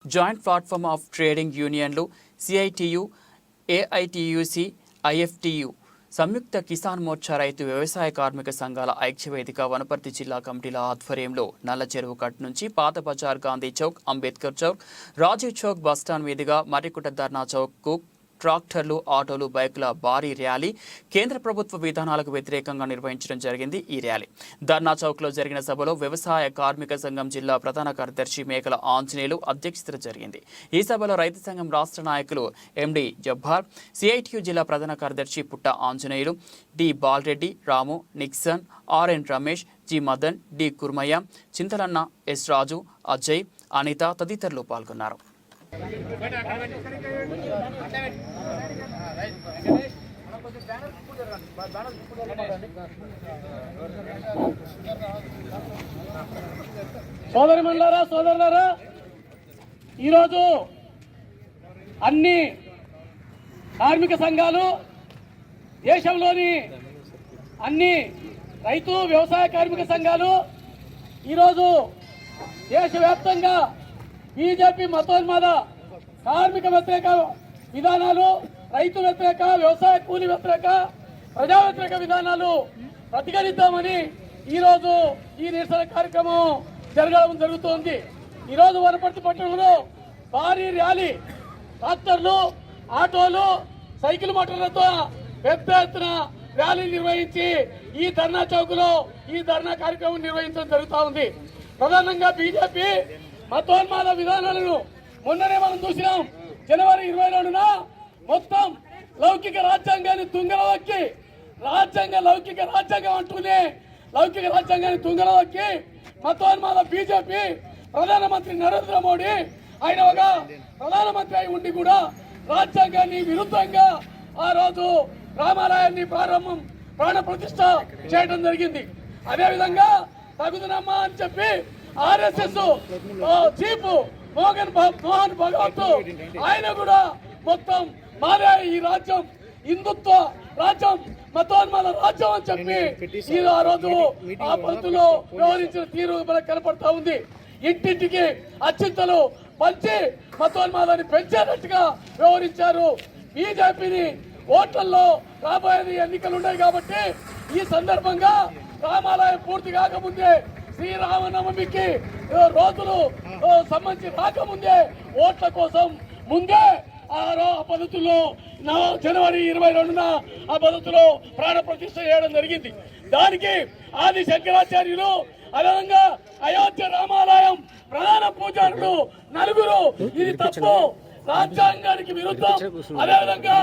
Joint platform of trading యూనియన్లు CITU, AITUC, IFTU, సంయుక్త కిసాన్ మోర్చా రైతు వ్యవసాయ కార్మిక సంఘాల ఐక్యవేదిక వనపర్తి జిల్లా కమిటీల ఆధ్వర్యంలో నల్ల చెరువు కట్ నుంచి పాత బజార్, గాంధీ చౌక్, అంబేద్కర్ చౌక్, రాజీవ్ చౌక్ బస్టాండ్ మీదుగా మర్రికుట ధర్నా చౌక్కు ట్రాక్టర్లు, ఆటోలు, బైకుల భారీ ర్యాలీ కేంద్ర ప్రభుత్వ విధానాలకు వ్యతిరేకంగా నిర్వహించడం జరిగింది. ఈ ర్యాలీ ధర్నా చౌక్లో జరిగిన సభలో వ్యవసాయ కార్మిక సంఘం జిల్లా ప్రధాన కార్యదర్శి మేకల ఆంజనేయులు అధ్యక్షత జరిగింది. ఈ సభలో రైతు సంఘం రాష్ట్ర నాయకులు ఎండి జబ్బార్, సిఐటియు జిల్లా ప్రధాన కార్యదర్శి Putta Anjaneyulu, D Balareddy, Ramu, Nixon, RN Ramesh, G Madan, D Kurmaiah, Chintalanna, S Raju, Ajay, Anitha తదితరులు పాల్గొన్నారు. సోదరిమణులారా, సోదరులారా, ఈరోజు అన్ని కార్మిక సంఘాలు, దేశంలోని అన్ని రైతు వ్యవసాయ కార్మిక సంఘాలు ఈరోజు దేశవ్యాప్తంగా బీజేపీ మతోన్మాద కార్మిక వ్యతిరేక విధానాలు, రైతు వ్యతిరేక, వ్యవసాయ కూలీ వ్యతిరేక, ప్రజా వ్యతిరేక విధానాలు ప్రతిఘటిద్దామని ఈరోజు ఈ నిరసన కార్యక్రమం జరగడం జరుగుతోంది. ఈరోజు వనపర్తి పట్టణంలో భారీ ర్యాలీ, ట్రాక్టర్లు, ఆటోలు, సైకిల్ మోటార్లతో పెద్ద ఎత్తున ర్యాలీ నిర్వహించి ఈ ధర్నా చౌక్లో ఈ ధర్నా కార్యక్రమం నిర్వహించడం జరుగుతూ ఉంది. ప్రధానంగా బీజేపీ మతోన్మాద విధానాలను మొన్ననే మనం చూసినాం. జనవరి 22న మొత్తం లౌకిక రాజ్యాంగాన్ని తుంగలో దొక్కి, లౌకిక రాజ్యాంగం అంటూనే లౌకిక రాజ్యాంగాన్ని తుంగలో దొక్కి మతోన్మాద బీజేపీ ప్రధానమంత్రి నరేంద్ర మోడీ ఆయన ఒక ప్రధానమంత్రి అయి ఉండి కూడా రాజ్యాంగాన్ని విరుద్ధంగా ఆ రోజు రామాలయాన్ని ప్రాణ ప్రతిష్ఠ చేయడం జరిగింది. అదేవిధంగా తగుదనమ్మా అని చెప్పి ఆర్ఎస్ఎస్ చీఫ్ మోహన్ భగవత్ ఆయన కూడా మొత్తం మాదే ఈ రాజ్యం హిందుత్వ రాజ్యం, మతోన్మాద రాజ్యం అని చెప్పి ఆ రోజు ఆ పద్ధతిలో వ్యవహరించిన తీరు మనకు కనపడతా ఉంది. ఇంటింటికి అత్యంతలు పంచి మతోన్మాదాన్ని పెంచేటట్టుగా వ్యవహరించారు. బీజేపీని ఓట్లలో రాబోయే ఎన్నికలు ఉన్నాయి కాబట్టి ఈ సందర్భంగా రామాలయం పూర్తి కాకముందే, శ్రీరామనవమికి రోజులు సంబంధించి రాకముందే ఓట్ల కోసం ముందే ఆ పద్ధతుల్లో జనవరి 22న ఆ పద్ధతిలో ప్రాణ ప్రతిష్ఠ చేయడం జరిగింది. దానికి ఆది శంకరాచార్యులు, అదేవిధంగా అయోధ్య రామాలయం ప్రధాన పూజారులు నలుగురు ఇది తప్పు, రాజ్యాంగానికి విరుద్ధం, అదేవిధంగా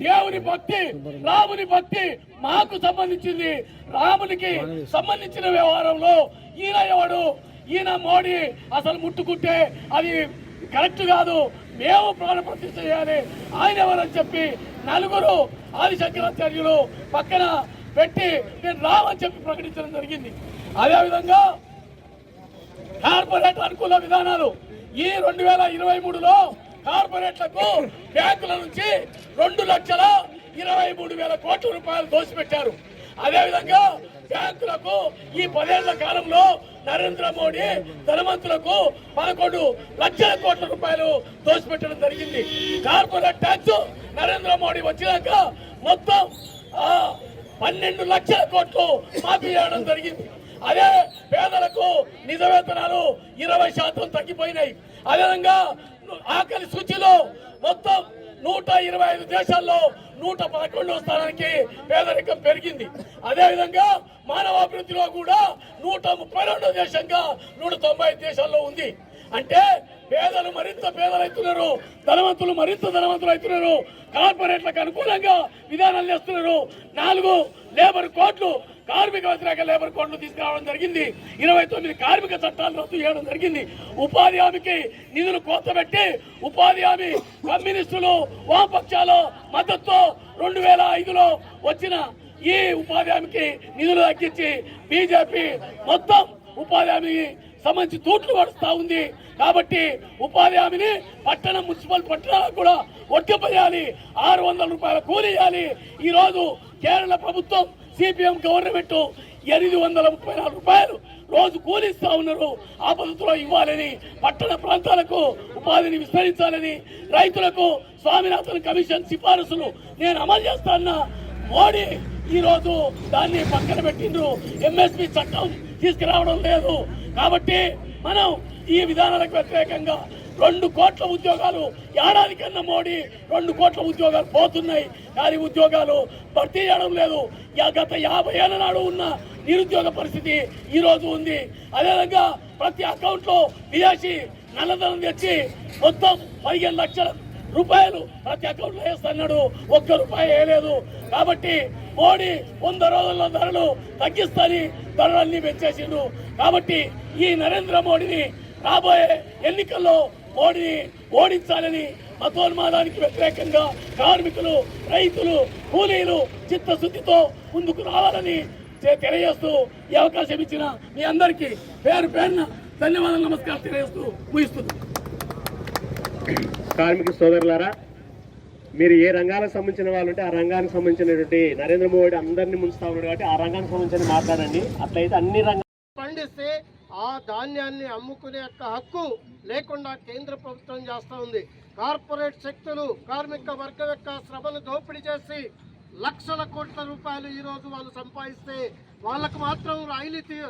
దేవుని భక్తి, రాముని భక్తి మాకు సంబంధించింది, రామునికి సంబంధించిన వ్యవహారంలో ఈయన ఎవడు, ఈయన మోడీ అసలు ముట్టుకుంటే అది కరెక్ట్ కాదు, మేము ప్రాణ ప్రతిష్ఠ చేయాలి, ఆయన ఎవరని చెప్పి నలుగురు ఆది శంకరాచార్యులు పక్కన పెట్టి నేను రామని చెప్పి ప్రకటించడం జరిగింది. అదేవిధంగా కార్పొరేట్ అనుకూల విధానాలు ఈ 2023లో కార్పొరేట్లకు బ్యాంకుల నుంచి 2,23,000 కోట్ల రూపాయలు దోసిపెట్టారు. అదేవిధంగా బ్యాంకులకు ఈ 10 ఏళ్ల కాలంలో నరేంద్ర మోడీ ధనవంతులకు 11 లక్షల కోట్ల రూపాయలు దోసిపెట్టడం జరిగింది. కార్పొరేట్ ట్యాక్స్ నరేంద్ర మోడీ వచ్చినాక మొత్తం 12 లక్షల కోట్లు మాఫీ చేయడం జరిగింది. అదే పేదలకు నిజ వేతనాలు 20% తగ్గిపోయినాయి. అదేవిధంగా ఆకలి సూచిలో మొత్తం 125 దేశాల్లో 111వ స్థానానికి పేదరికం పెరిగింది. అదేవిధంగా మానవాభివృద్ధిలో కూడా 132వ దేశంగా 195 దేశాల్లో ఉంది. అంటే పేదలు మరింత పేదలవుతున్నారు, ధనవంతులు మరింత ధనవంతులు అవుతున్నారు. కార్పొరేట్లకు అనుకూలంగా విధానాలు చేస్తున్నారు. 4 లేబర్ కోడ్లు, కార్మిక వ్యతిరేక లేబర్ కోడ్లు తీసుకురావడం జరిగింది. 29 కార్మిక చట్టాలు రద్దు చేయడం జరిగింది. ఉపాధి హామీకి నిధులు కోతబెట్టి ఉపాధి హామీ కమ్యూనిస్టులు, వామపక్షాలు మద్దతుతో 2005లో వచ్చిన ఈ ఉపాధి హామీకి నిధులు తగ్గించి బీజేపీ మొత్తం ఉపాధి హామీకి సంబంధించి తూట్లు పడుతూ ఉంది. కాబట్టి ఉపాధి హామీని మున్సిపల్ పట్టణాలకు కూడా వర్తింపజేయాలి, 600 రూపాయల కూలీ ఇవ్వాలి. ఈరోజు కేరళ ప్రభుత్వం సిపిఎం గవర్నమెంట్ 834 రూపాయలు రోజు కూలిస్తా ఉన్నారు. ఆ పద్ధతిలో ఇవ్వాలని పట్టణ ప్రాంతాలకు ఉపాధిని విస్తరించాలని, రైతులకు స్వామినాథన్ కమిషన్ సిఫారసులు నేను అమలు చేస్తానన్నా మోడీ ఈ రోజు దాన్ని పక్కన పెట్టిండ్రు. ఎంఎస్పీ చట్టం తీసుకురావడం లేదు. కాబట్టి మనం ఈ విధానాలకు వ్యతిరేకంగా 2 కోట్ల ఉద్యోగాలు ఏడాది కన్నా మోడీ 2 కోట్ల ఉద్యోగాలు పోతున్నాయి, కానీ ఉద్యోగాలు భర్తీ చేయడం లేదు. గత 50 ఏళ్ల నాడు ఉన్న నిరుద్యోగ పరిస్థితి ఈ రోజు ఉంది. అదేవిధంగా ప్రతి అకౌంట్లో విదేశీ నల్లధనం తెచ్చి మొత్తం 15 లక్షల రూపాయలు ప్రతి అకౌంట్లో వేస్తున్నాడు, 1 రూపాయి వేయలేదు. కాబట్టి మోడీ 100 రోజుల్లో ధరలు తగ్గిస్తాని ధరలన్నీ పెంచేసిండు. కాబట్టి ఈ నరేంద్ర మోడీని రాబోయే ఎన్నికల్లో మోడీని ఓడించాలని, మతోన్మాదానికి వ్యతిరేకంగా కార్మికులు, రైతులు, కూలీలు చిత్తశుద్ధితో ముందుకు రావాలని తెలియజేస్తూ ఈ అవకాశం ఇచ్చిన మీ అందరికీ పేరు పేరున ధన్యవాదాలు, నమస్కారం తెలియజేస్తూ ముగిస్తున్నాను. కార్మిక సోదరులారా, మీరు ఏ రంగాలకు సంబంధించిన వాళ్ళు ఉంటే ఆ రంగానికి సంబంధించినటువంటి నరేంద్ర మోడీ అందరినీ ముంచుతా ఉన్నాడు కాబట్టి ఆ రంగానికి సంబంధించిన మాట్లాడండి. అట్లయితే అన్ని రంగాలు పండిస్తే ఆ ధాన్యాన్ని అమ్ముకునే హక్కు లేకుండా కేంద్ర ప్రభుత్వం చేస్తూ ఉంది. కార్పొరేట్ శక్తులు కార్మిక వర్గం యొక్క శ్రమను దోపిడీ చేసి లక్షల కోట్ల రూపాయలు ఈరోజు వాళ్ళు సంపాదిస్తే వాళ్ళకు మాత్రం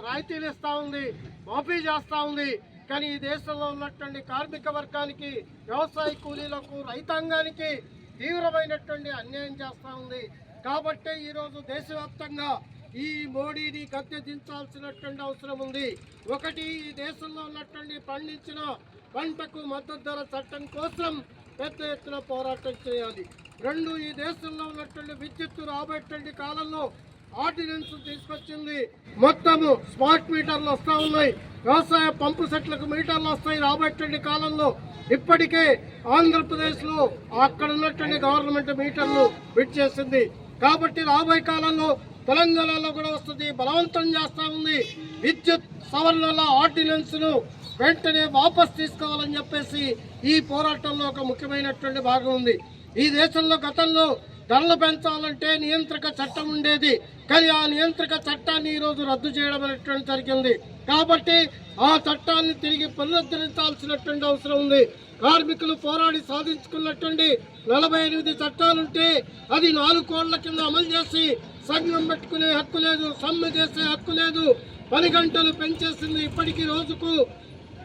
రాయితీలు ఇస్తూ ఉంది, మాఫీ చేస్తూ ఉంది. కానీ ఈ దేశంలో ఉన్నటువంటి కార్మిక వర్గానికి, వ్యవసాయ కూలీలకు, రైతాంగానికి తీవ్రమైనటువంటి అన్యాయం చేస్తూ ఉంది. కాబట్టి ఈరోజు దేశవ్యాప్తంగా ఈ మోడీని గద్దె దించాల్సినటువంటి అవసరం ఉంది. ఒకటి, ఈ దేశంలో ఉన్నటువంటి పండించిన పంటకు మద్దతు ధర చట్టం కోసం పెద్ద ఎత్తున పోరాటం చేయాలి. 2, ఈ దేశంలో ఉన్నటువంటి విద్యుత్తు రాబోయేటువంటి కాలంలో ఆర్డినెన్స్ తీసుకొచ్చింది. మొత్తము స్మార్ట్ మీటర్లు వస్తూ ఉన్నాయి, వ్యవసాయ పంపు సెట్లకు మీటర్లు వస్తాయి రాబోయేటువంటి కాలంలో. ఇప్పటికే ఆంధ్రప్రదేశ్లో అక్కడ ఉన్నటువంటి గవర్నమెంట్ మీటర్లు ఫిట్ చేసింది. కాబట్టి రాబోయే కాలంలో తెలంగాణలో కూడా వస్తుంది, బలవంతం చేస్తూ ఉంది. విద్యుత్ సవరణల ఆర్డినెన్స్ ను వెంటనే వాపస్ తీసుకోవాలని చెప్పేసి ఈ పోరాటంలో ఒక ముఖ్యమైనటువంటి భాగం ఉంది. ఈ దేశంలో గతంలో ధరలు పెంచాలంటే నియంత్రక చట్టం ఉండేది, కానీ ఆ నియంత్రక చట్టాన్ని ఈరోజు రద్దు చేయడం అనేటువంటి జరిగింది. కాబట్టి ఆ చట్టాన్ని తిరిగి పునరుద్ధరించాల్సినటువంటి అవసరం ఉంది. కార్మికులు పోరాడి సాధించుకున్నటువంటి 48 చట్టాలుంటే అది 4 కోట్ల కింద అమలు చేసి సంఘం పెట్టుకునే హక్కు లేదు, సమ్మె చేసే హక్కు లేదు. 10 గంటలు పెంచేసింది. ఇప్పటికీ రోజుకు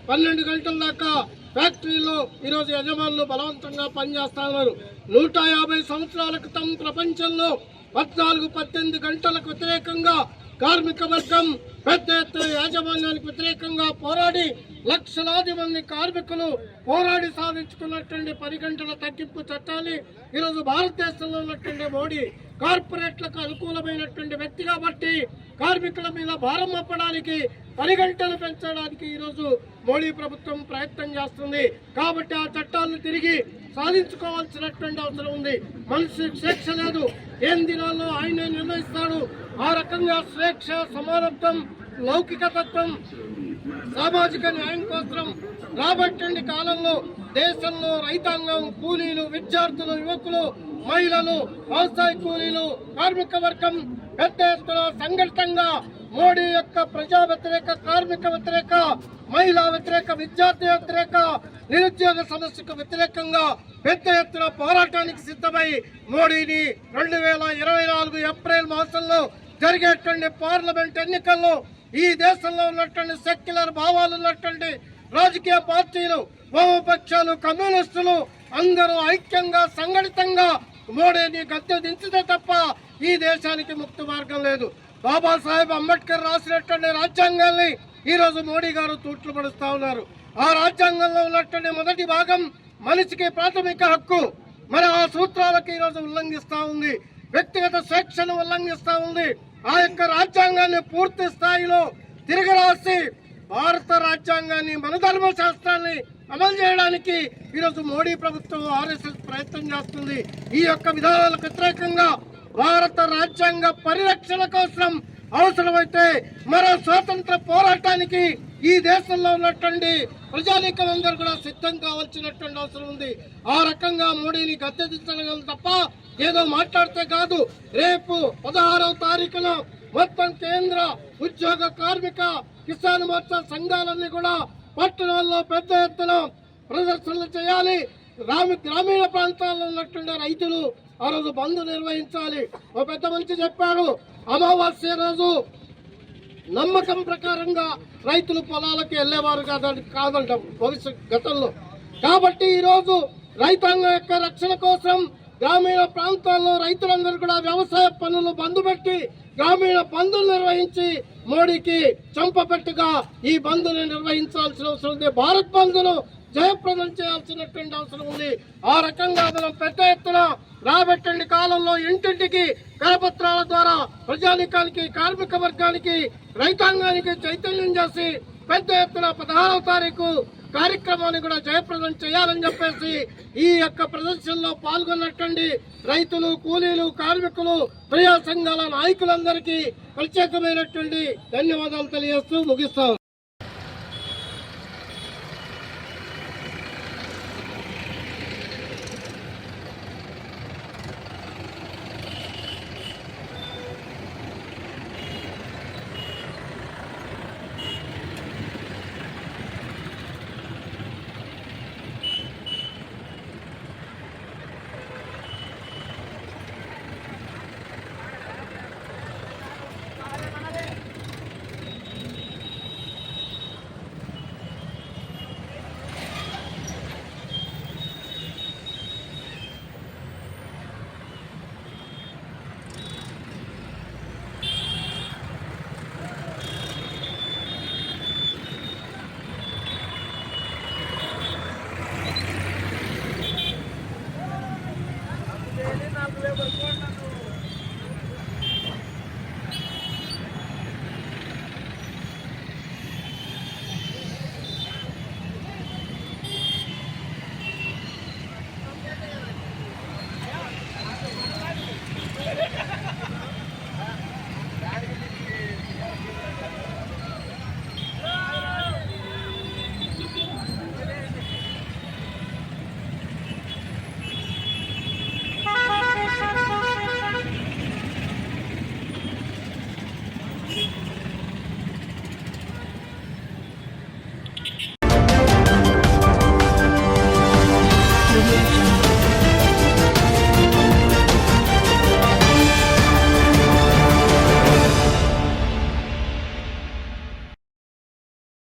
12 గంటల దాకా ఫ్యాక్టరీలో ఈరోజు యజమానులు బలవంతంగా పనిచేస్తా ఉన్నారు. 150 సంవత్సరాల క్రితం ప్రపంచంలో 14-18 గంటలకు వ్యతిరేకంగా కార్మిక వర్గం పెద్ద ఎత్తున యాజమాన్యానికి వ్యతిరేకంగా పోరాడి లక్షలాది మంది కార్మికులు పోరాడి సాధించుకున్నటువంటి 10 గంటల తగ్గింపు చట్టాన్ని ఈరోజు భారతదేశంలో ఉన్నటువంటి మోడీ కార్పొరేట్లకు అనుకూలమైనటువంటి వ్యక్తి కాబట్టి కార్మికుల మీద భారం మోపడానికి 10 గంటలు పెంచడానికి ఈరోజు మోడీ ప్రభుత్వం ప్రయత్నం చేస్తుంది. కాబట్టి ఆ చట్టాలను తిరిగి సాధించుకోవాల్సినటువంటి అవసరం ఉంది. మనిషి స్వేచ్ఛ లేదు, ఏం దినాల్లో ఆయనే నిర్ణయిస్తాడు. ఆ రకంగా స్వేచ్ఛ, సమానత్వం, లౌకిక తత్వం, సామాజిక న్యాయం కోసం రాబట్టి కాలంలో దేశంలో రైతాంగం, కూలీలు, విద్యార్థులు, యువకులు, మహిళలు, వ్యవసాయ కూలీలు, కార్మిక వర్గం పెద్ద ఎత్తున సంఘటితంగా మోడీ యొక్క ప్రజా వ్యతిరేక, కార్మిక వ్యతిరేక, మహిళా వ్యతిరేక, విద్యార్థి వ్యతిరేక, నిరుద్యోగ సమస్యకు వ్యతిరేకంగా పెద్ద ఎత్తున పోరాటానికి సిద్ధమై మోడీని 2024 ఏప్రిల్ మాసంలో జరిగేటువంటి పార్లమెంట్ ఎన్నికల్లో ఈ దేశంలో ఉన్నటువంటి సెక్యులర్ భావాలు ఉన్నటువంటి రాజకీయ పార్టీలు, వామపక్షాలు, కమ్యూనిస్టులు అందరూ ఐక్యంగా సంఘటితంగా మోడీని గద్దె దించితే తప్ప ఈ దేశానికి ముక్తి మార్గం లేదు. బాబాసాహెబ్ అంబేద్కర్ రాసినటువంటి రాజ్యాంగాన్ని ఈరోజు మోడీ గారు తూట్లు పడుస్తూ ఉన్నారు. ఆ రాజ్యాంగంలో ఉన్నటువంటి మొదటి భాగం మనిషికి ప్రాథమిక హక్కు, మరి ఆ సూత్రాలకు ఈరోజు ఉల్లంఘిస్తూ ఉంది. వ్యక్తిగత స్వేచ్ఛను ఉల్లంఘిస్తూ ఉంది. ఆ యొక్క రాజ్యాంగాన్ని పూర్తి స్థాయిలో తిరగరాసి భారత రాజ్యాంగాన్ని, మన ధర్మ శాస్త్రాన్ని అమలు చేయడానికి ఈరోజు మోడీ ప్రభుత్వం, ఆర్ఎస్ఎస్ ప్రయత్నం చేస్తుంది. ఈ యొక్క విధానాలకు వ్యతిరేకంగా భారత రాజ్యాంగ పరిరక్షణ కోసం అవసరమైతే మరో స్వాతంత్ర పోరాటానికి ఈ దేశంలో ఉన్నటువంటి ప్రజానీకమందరూ కూడా సిద్ధం కావాల్సినటువంటి అవసరం ఉంది. ఆ రకంగా మోడీని గద్దెదించగలం తప్ప ఏదో మాట్లాడితే కాదు. రేపు 16వ తారీఖున మొత్తం కేంద్ర ఉద్యోగ, కార్మిక, కిసాన్ మోర్చా సంఘాలన్నీ కూడా పట్టణాల్లో పెద్ద ఎత్తున ప్రదర్శనలు చేయాలి. గ్రామీణ ప్రాంతాల్లో ఉన్నటువంటి రైతులు ఆ రోజు బంద్ నిర్వహించాలి. ఒక పెద్ద మంచి చెప్పారు, అమావాస్య రోజు నమ్మకం ప్రకారంగా రైతులు పొలాలకు వెళ్ళేవారు కాదంట గతంలో. కాబట్టి ఈరోజు రైతాంగం యొక్క రక్షణ కోసం గ్రామీణ ప్రాంతాల్లో రైతులందరూ కూడా వ్యవసాయ పనులు బంద్ పెట్టి గ్రామీణ బంధులు నిర్వహించి మోడీకి చంపపెట్టుగా ఈ బంధుని నిర్వహించాల్సిన అవసరం ఉంది. భారత్ బంధును జయప్రదం చేయాల్సినటువంటి అవసరం ఉంది. ఆ రకంగా మనం పెద్ద ఎత్తున రాబెట్టండి కాలంలో ఇంటింటికి కరపత్రాల ద్వారా ప్రజానికానికి, కార్మిక వర్గానికి, రైతాంగానికి చైతన్యం చేసి పెద్ద ఎత్తున 16వ తారీఖు కార్యక్రమాన్ని కూడా జయప్రదం చేయాలని చెప్పేసి ఈ యొక్క ప్రదర్శనలో పాల్గొన్నటువంటి రైతులు, కూలీలు, కార్మికులు, ప్రజా సంఘాల నాయకులందరికీ ప్రత్యేకమైనటువంటి ధన్యవాదాలు తెలియజేస్తూ ముగిస్తాం. నాకు